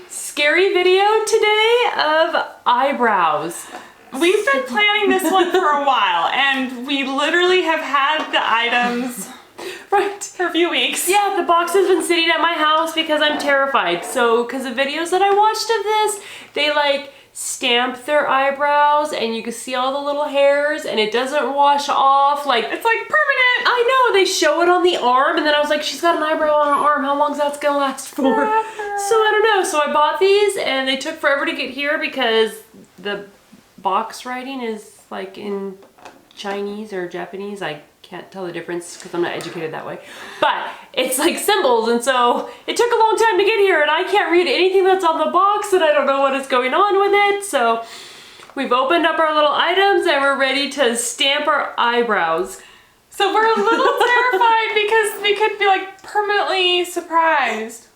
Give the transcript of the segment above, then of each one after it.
Scary video today of eyebrows. We've been planning this one for a while, and we literally have had the items for a few weeks. Yeah, the box has been sitting at my house because I'm terrified. So, because the videos that I watched of this, they like stamp their eyebrows and you can see all the little hairs and it doesn't wash off. Like, it's like permanent. I know, they show it on the arm and then I was like, she's got an eyebrow on her arm. How long is that gonna last for? So I don't know. So I bought these and they took forever to get here because the box writing is like in Chinese or Japanese. I can't tell the difference because I'm not educated that way, but it's like symbols, and so it took a long time to get here and I can't read anything that's on the box and I don't know what is going on with it. So we've opened up our little items and we're ready to stamp our eyebrows. So we're a little terrified because we could be like permanently surprised.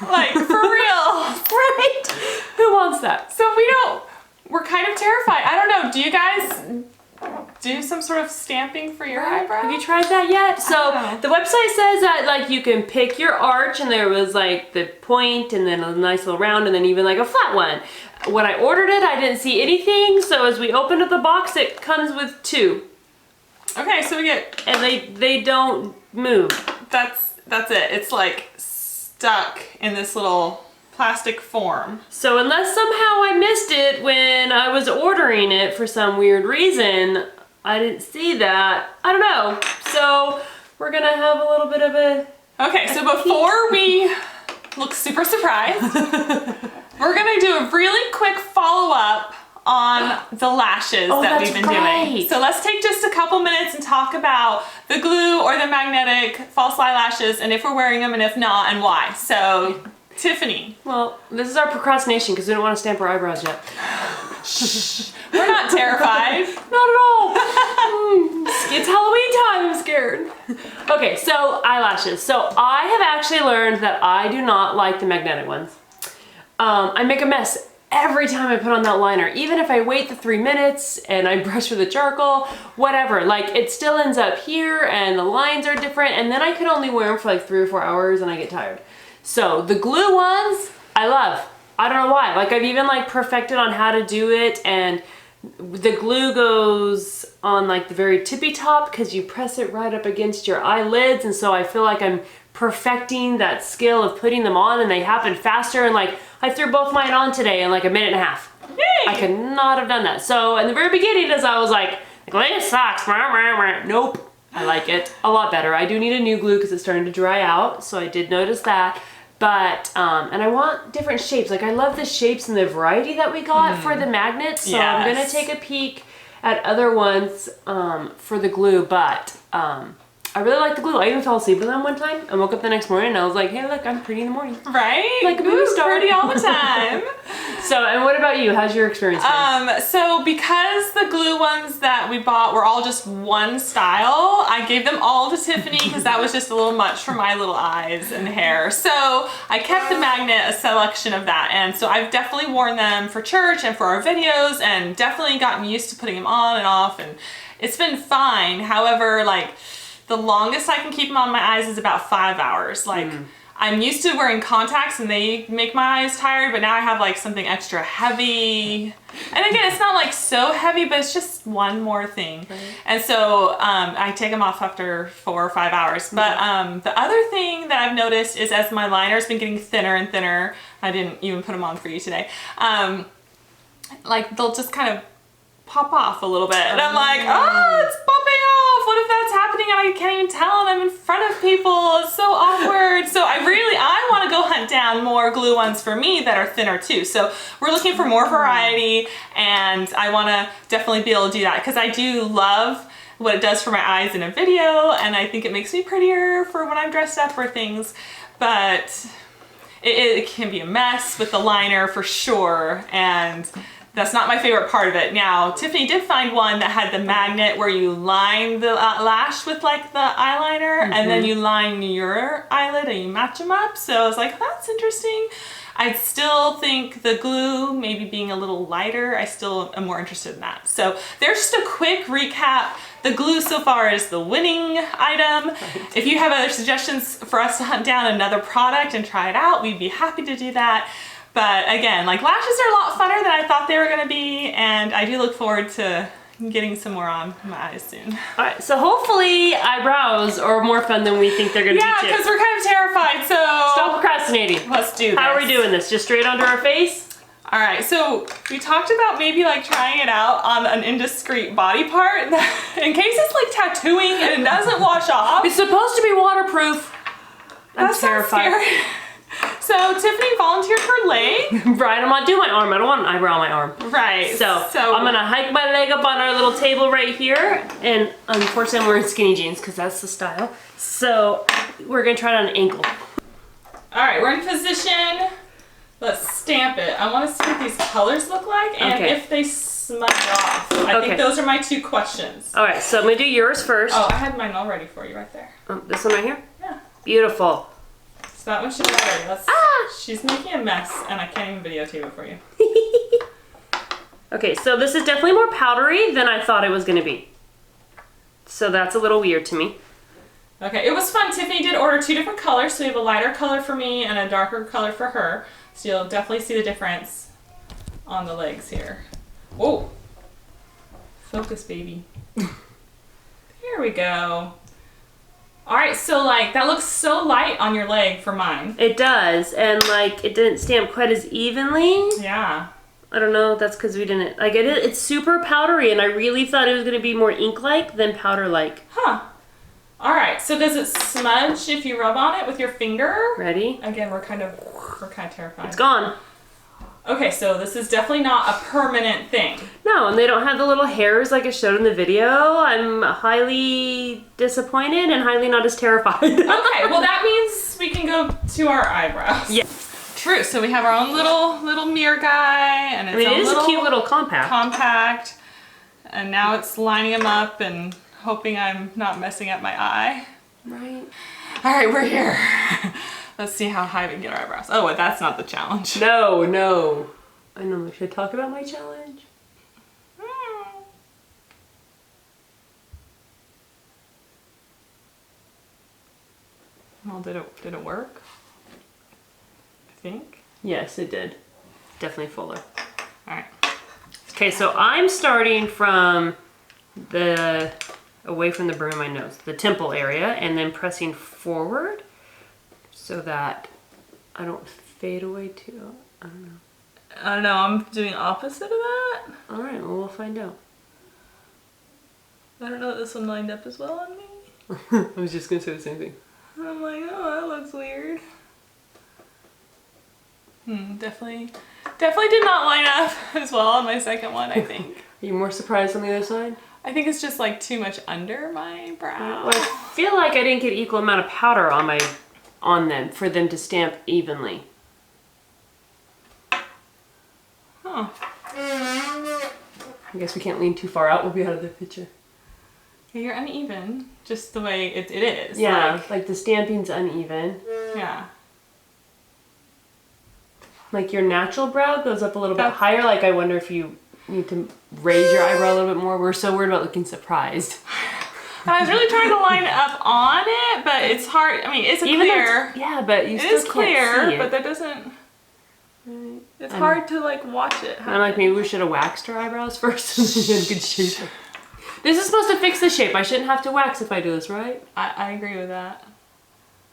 Like, for real. Right? Who wants that? So we're kind of terrified. I don't know, do you guys do some sort of stamping for your eyebrow? Have you tried that yet? So the website says that like you can pick your arch and there was like the point and then a nice little round and then even like a flat one. When I ordered it, I didn't see anything. So as we opened up the box, it comes with two. Okay, so we get... And they don't move. That's it. It's like stuck in this little plastic form. So unless somehow I missed it when I was ordering it for some weird reason, I didn't see that. I don't know. So we're gonna have a little bit of a... Okay, so before we look super surprised, we're gonna do a really quick follow-up on the lashes that we've been doing. So let's take just a couple minutes and talk about the glue or the magnetic false eyelashes and if we're wearing them and if not and why. So Tiffany. Well, this is our procrastination because we don't want to stamp our eyebrows yet. We're not terrified. Not at all. It's Halloween time, I'm scared. Okay, so eyelashes. So I have actually learned that I do not like the magnetic ones. I make a mess every time I put on that liner. Even if I wait the 3 minutes and I brush with the charcoal, whatever, like it still ends up here and the lines are different and then I could only wear them for like 3 or 4 hours and I get tired. So the glue ones, I love. I don't know why. Like I've even like perfected on how to do it and the glue goes on like the very tippy top because you press it right up against your eyelids, and so I feel like I'm perfecting that skill of putting them on and they happen faster, and like I threw both mine on today in like a minute and a half. Yay! I could not have done that. So in the very beginning as I was like this sucks, nope. I like it a lot better. I do need a new glue because it's starting to dry out, so I did notice that. But, and I want different shapes. Like I love the shapes and the variety that we got for the magnets. So I'm gonna take a peek at other ones for the glue, but I really like the glue. I even fell asleep with them one time and woke up the next morning and I was like, hey look, I'm pretty in the morning. Right? Like a movie star. Pretty all the time. So, and what about you? How's your experience been? So because the glue ones that we bought were all just one style, I gave them all to Tiffany because that was just a little much for my little eyes and hair. So I kept the magnet, a selection of that, and so I've definitely worn them for church and for our videos and definitely gotten used to putting them on and off, and it's been fine. However, like the longest I can keep them on my eyes is about 5 hours. Like I'm used to wearing contacts and they make my eyes tired, but now I have like something extra heavy. And again, it's not like so heavy, but it's just one more thing. And so I take them off after 4 or 5 hours. But the other thing that I've noticed is as my liner's been getting thinner and thinner, I didn't even put them on for you today, like they'll just kind of pop off a little bit. And I'm like, oh, it's popping off. What if that's happening and I can't even tell and I'm in front of people? It's so awkward. So I want to go hunt down more glue ones for me that are thinner too. So we're looking for more variety and I want to definitely be able to do that because I do love what it does for my eyes in a video and I think it makes me prettier for when I'm dressed up or things. But it can be a mess with the liner for sure, and that's not my favorite part of it. Now, Tiffany did find one that had the magnet where you line the lash with like the eyeliner and then you line your eyelid and you match them up. So I was like, that's interesting. I still think the glue maybe being a little lighter, I still am more interested in that. So there's just a quick recap The glue so far is the winning item. Right. If you have other suggestions for us to hunt down another product and try it out, we'd be happy to do that. But again, like lashes are a lot funner than I thought they were gonna be, and I do look forward to getting some more on my eyes soon. All right, so hopefully eyebrows are more fun than we think they're gonna be too. Yeah, because we're kind of terrified, so. Stop procrastinating. Let's do this. How are we doing this? Just straight onto our face? All right, so we talked about maybe like trying it out on an indiscreet body part in case it's like tattooing and it doesn't wash off. It's supposed to be waterproof. I'm terrified. So Tiffany volunteered her leg. Right, I'm gonna do my arm. I don't want an eyebrow on my arm. Right. So I'm gonna hike my leg up on our little table right here. And unfortunately I'm wearing skinny jeans because that's the style. So we're gonna try it on an ankle. All right, we're in position. Let's stamp it. I want to see what these colors look like and if they smudge off. I think those are my two questions. All right, so I'm gonna do yours first. Oh, I had mine all ready for you right there. This one right here? Yeah. Beautiful. So that one should be ready. She's making a mess and I can't even videotape it for you. Okay, so this is definitely more powdery than I thought it was gonna be. So that's a little weird to me. Okay, it was fun. Tiffany did order 2 different colors, so we have a lighter color for me and a darker color for her. So you'll definitely see the difference on the legs here. Whoa. Focus, baby. Here we go. All right, so like that looks so light on your leg for mine. It does, and like it didn't stamp quite as evenly. Yeah. I don't know, that's because we didn't, like it's super powdery and I really thought it was gonna be more ink-like than powder-like. Huh. All right, so does it smudge if you rub on it with your finger? Ready? Again, we're kind of terrified. It's gone. Okay, so this is definitely not a permanent thing. No, and they don't have the little hairs like it showed in the video. I'm highly disappointed and highly not as terrified. Okay, well that means we can go to our eyebrows. Yeah. True, so we have our own little mirror guy, and it is a cute little compact. And now it's lining them up and hoping I'm not messing up my eye. Right. All right, we're here. Let's see how high we can get our eyebrows. Oh, wait, that's not the challenge. No, no. I know, should I talk about my challenge? Well, did it work? I think. Yes, it did. Definitely fuller. All right. Okay, so I'm starting from away from the brim of my nose, the temple area, and then pressing forward so that I don't fade away too. I don't know. I don't know, I'm doing opposite of that. All right, well, we'll find out. I don't know if this one lined up as well on me. I was just gonna say the same thing. I'm like, oh, that looks weird. Definitely did not line up as well on my second one, I think. Are you more surprised on the other side? I think it's just like too much under my brow. Well, I feel like I didn't get equal amount of powder on them for them to stamp evenly. Huh. I guess we can't lean too far out. We'll be out of the picture. Yeah, you're uneven, just the way it is. Yeah, like the stamping's uneven. Yeah. Like your natural brow goes up a little bit higher. Like I wonder if you need to raise your eyebrow a little bit more. We're so worried about looking surprised. I was really trying to line it up on it, but it's hard. I mean, it's clear. Yeah, but you still can't clear, see it. But that doesn't. It's hard to like watch it. I'm like, maybe we should have waxed our eyebrows first and then in good shape. This is supposed to fix the shape. I shouldn't have to wax if I do this, right? I agree with that.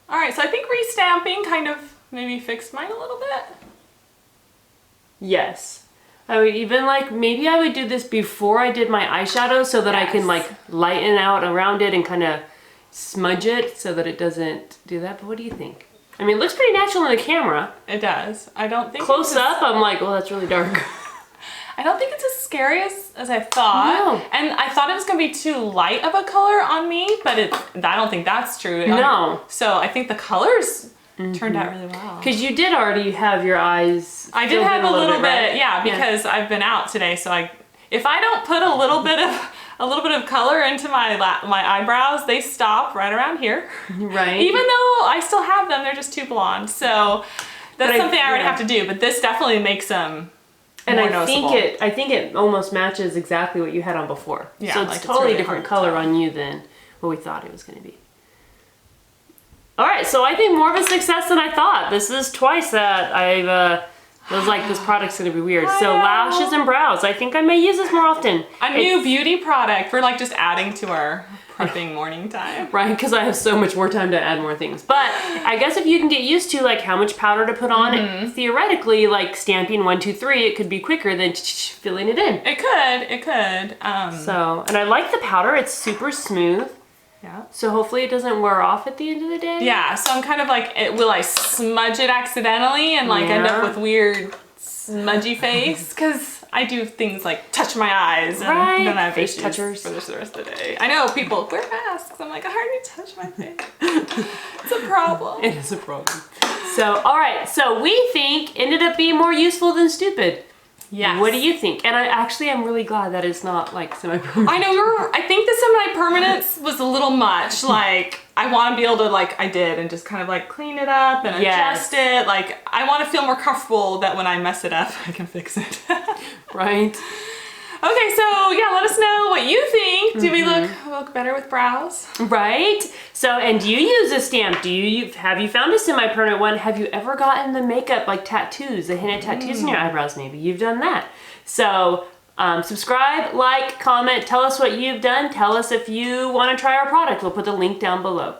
All right, so I think restamping kind of maybe fixed mine a little bit. Yes. I would even like, maybe I would do this before I did my eyeshadow so that I can like lighten out around it and kind of smudge it so that it doesn't do that. But what do you think? I mean, it looks pretty natural in the camera. It does. I don't think close up, I'm like, well, that's really dark. I don't think it's as scary as I thought. No. And I thought it was gonna be too light of a color on me, but I don't think that's true. No. So I think the colors turned out really well. Because you did already have your eyes. I did have a little bit, right? yeah, because I've been out today. So if I don't put a little bit of color into my eyebrows, they stop right around here. Right. Even though I still have them, they're just too blonde. So that's something I already have to do. But this definitely makes them And more I noticeable. think it almost matches exactly what you had on before. Yeah, so it's like, it's totally really different hard to color on you than what we thought it was going to be. All right, so I think more of a success than I thought. This is twice that I was like, this product's going to be weird. So lashes and brows. I think I may use this more often. A new beauty product. We're like just adding to our prepping morning time. Right, because I have so much more time to add more things. But I guess if you can get used to like how much powder to put on, theoretically, like stamping 1, 2, 3, it could be quicker than filling it in. It could. So, and I like the powder. It's super smooth. Yeah. So hopefully it doesn't wear off at the end of the day. Yeah, so I'm kind of like, will I smudge it accidentally and like end up with weird smudgy face? Because I do things like touch my eyes and then I have face issues touchers for the rest of the day. I know people wear masks. I'm like, I hardly touch my face. It's a problem. It is a problem. So, all right. So we think ended up being more useful than stupid. Yes. What do you think? And I'm really glad that it's not like semi-permanent. I know I think the semi-permanence was a little much. Like, I want to be able to, like I did, and just kind of like clean it up and adjust it. Like, I want to feel more comfortable that when I mess it up, I can fix it. Right. Okay, so yeah, let us know what you think. Do we look better with brows? Right. So, and do you use a stamp? Have you found a semi-permanent one? Have you ever gotten the makeup like tattoos, the hint of tattoos in your eyebrows? Maybe you've done that. So, subscribe, like, comment, tell us what you've done. Tell us if you want to try our product. We'll put the link down below.